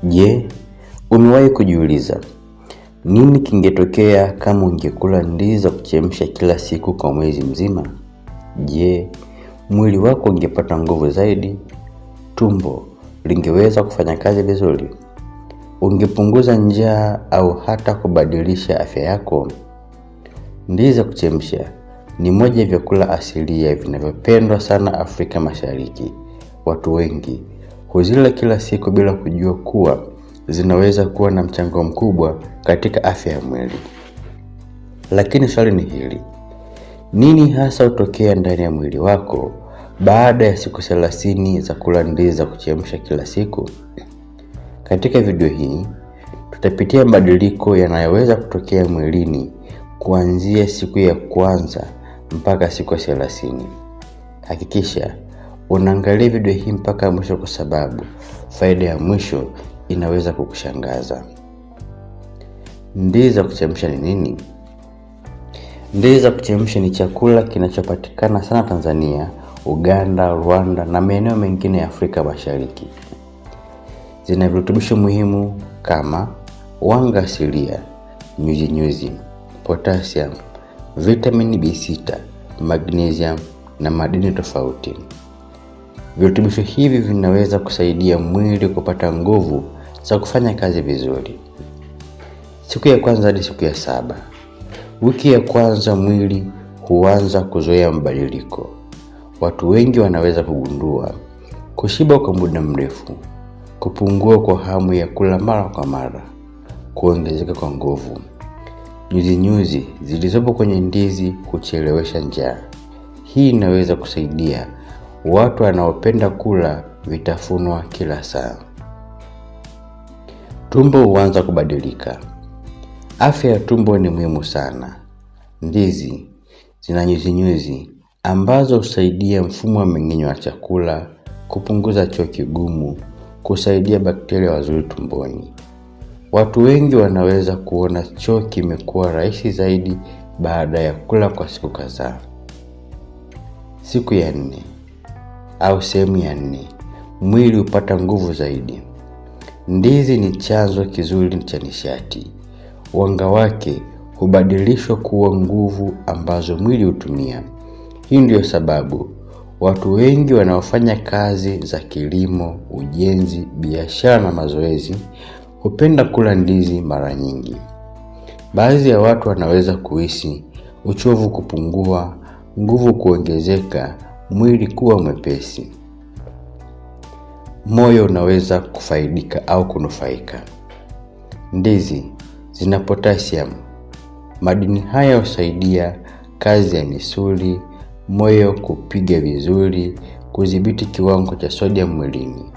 Je, umewahi kujiuliza nini kingetokea kama ungekula ndizi za kuchemsha kila siku kwa mwezi mzima? Je, mwili wako ungepata nguvu zaidi? Tumbo lingeweza kufanya kazi vizuri? Ungepunguza njaa au hata kubadilisha afya yako? Ndizi za kuchemsha ni moja ya vyakula asilia vinavyopendwa sana Afrika Mashariki. Watu wengi huzila kila siku bila kujua kuwa zinaweza kuwa na mchango mkubwa katika afya ya mwili. Lakini swali ni hili: nini hasa hutokea ndani ya mwili wako baada ya siku 30 za kula ndizi za kuchemsha kila siku? Katika video hii tutapitia mabadiliko yanayoweza kutokea mwilini kuanzia siku ya kwanza mpaka siku 30. Hakikisha unaangalia video hii mpaka mwisho, kwa sababu faida ya mwisho inaweza kukushangaza. Ndizi za kuchemsha ni nini? Ndizi za kuchemsha ni chakula kinachopatikana sana Tanzania, Uganda, Rwanda na maeneo mengine ya Afrika Mashariki. Zina virutubisho muhimu kama wanga asilia, nyuzi, potassium, vitamin B6, magnesium na madini tofauti. Virutubisho hivi vinaweza kusaidia mwili kupata nguvu za kufanya kazi vizuri. Siku ya kwanza hadi siku ya 7. Wiki ya kwanza mwili huanza kuzoea mabadiliko. Watu wengi wanaweza kugundua kushiba kwa muda mrefu, kupungua kwa hamu ya kula mara kwa mara, kuongezeka kwa nguvu. Nyuzi zilizopo kwenye ndizi huchelewesha njaa. Hii inaweza kusaidia watu wanaopenda kula vitafunwa kila saa. Tumbo huanza kubadilika. Afya ya tumbo ni muhimu sana. Ndizi zina nyuzi ambazo husaidia mfumo wa mmeng'enyo wa chakula, kupunguza choo kigumu, kusaidia bakteria wazuri tumboni. Watu wengi wanaweza kuona choo kimekuwa rahisi zaidi baada ya kula kwa siku kadhaa. Siku ya 4 au sehemu ya 4, mwili hupata nguvu zaidi. Ndizi ni chanzo kizuri cha nishati. Wanga wake hubadilishwa kuwa nguvu ambazo mwili hutumia. Hii ndio sababu watu wengi wanaofanya kazi za kilimo, ujenzi, biashara na mazoezi hupenda kula ndizi mara nyingi. Baadhi ya watu wanaweza kuhisi uchovu kupungua, nguvu kuongezeka, mwili kuwa mwepesi. Moyo unaweza kufaidika au kunufaika. Ndizi zina potassium. Madini haya husaidia kazi ya misuli, moyo kupiga vizuri, kudhibiti kiwango cha sodium mwilini.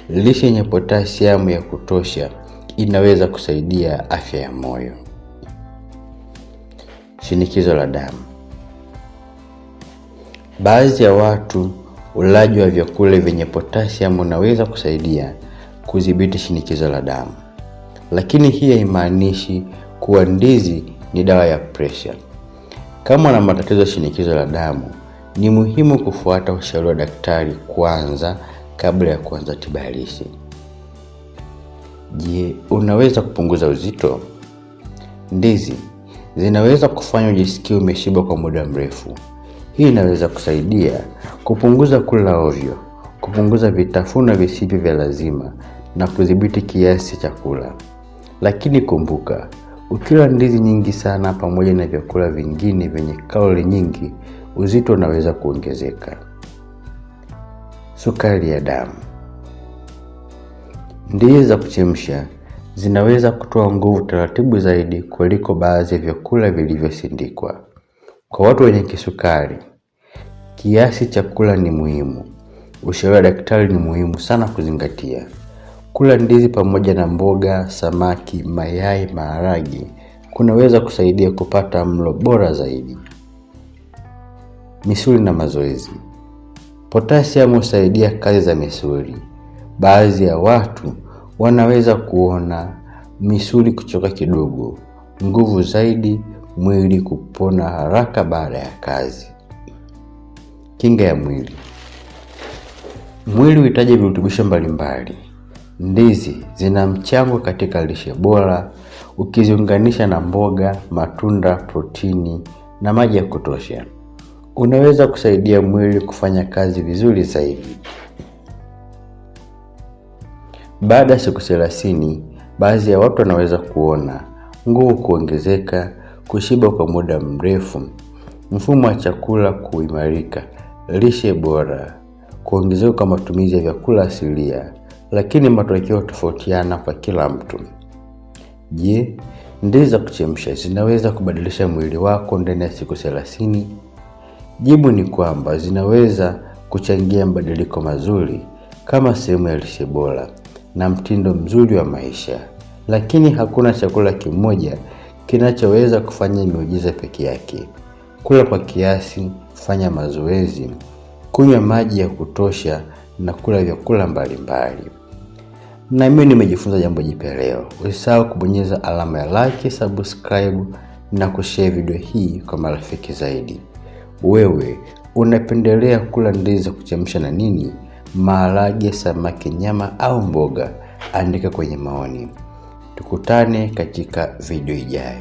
Lishe yenye potassium ya kutosha inaweza kusaidia afya ya moyo. Shinikizo la damu. Baadhi ya watu ulaji wa vyakula vyenye potassium unaweza kusaidia kudhibiti shinikizo la damu. Lakini hii haimaanishi kuwa ndizi ni dawa ya pressure. Kama una matatizo ya shinikizo la damu, ni muhimu kufuata ushauri wa daktari kwanza kabla ya kuanza tiba ya lishe. Je, unaweza kupunguza uzito? Ndizi zinaweza kufanya ujisikie umeshiba kwa muda mrefu. Hii inaweza kusaidia kupunguza kula ovyo, kupunguza vitafunwa visivyo vya lazima na kudhibiti kiasi cha chakula. Lakini kumbuka, ukila ndizi nyingi sana pamoja na vyakula vingine vyenye kalori nyingi, uzito unaweza kuongezeka. Sukari ya damu. Ndizi za kuchemsha zinaweza kutoa nguvu taratibu zaidi kuliko baadhi ya vyakula vilivyosindikwa. Kwa watu wenye kisukari, kiasi cha kula ni muhimu. Ushauri wa daktari ni muhimu sana kuzingatia. Kula ndizi pamoja na mboga, samaki, mayai, maharage kunaweza kusaidia kupata mlo bora zaidi. Misuli na mazoezi. Potassium husaidia kazi za misuli. Baadhi ya watu wanaweza kuona misuli kuchoka kidogo, nguvu zaidi, mwili kupona haraka baada ya kazi. Kinga ya mwili. Mwili huhitaji virutubisho mbalimbali. Ndizi zina mchango katika lishe bora ukiziunganisha na mboga, matunda, protini na maji ya kutosha. Unaweza kusaidia mwili kufanya kazi vizuri zaidi. Baada ya siku 30, baadhi ya watu wanaweza kuona nguvu kuongezeka, kushiba kwa muda mrefu, mfumo wa chakula kuimarika, lishe bora, kuongezeka kwa matumizi ya vyakula asilia, lakini matokeo tofautiana kwa kila mtu. Je, ndizi za kuchemsha zinaweza kubadilisha mwili wako ndani ya siku 30? Jibu ni kwamba zinaweza kuchangia mabadiliko mazuri kama sehemu ya lishe bora na mtindo mzuri wa maisha. Lakini hakuna chakula kimoja kinachoweza kufanya miujiza peke yake. Kula kwa kiasi, fanya mazoezi, kunywa maji ya kutosha na kula vyakula mbalimbali. Na mimi nimejifunza jambo jipya leo. Usisahau kubonyeza alama ya like, subscribe na kushare video hii kwa marafiki zaidi. Wewe unapendelea kula ndizi za kuchemsha na nini? Maharage, samaki, nyama au mboga? Andika kwenye maoni. Tukutane katika video ijayo.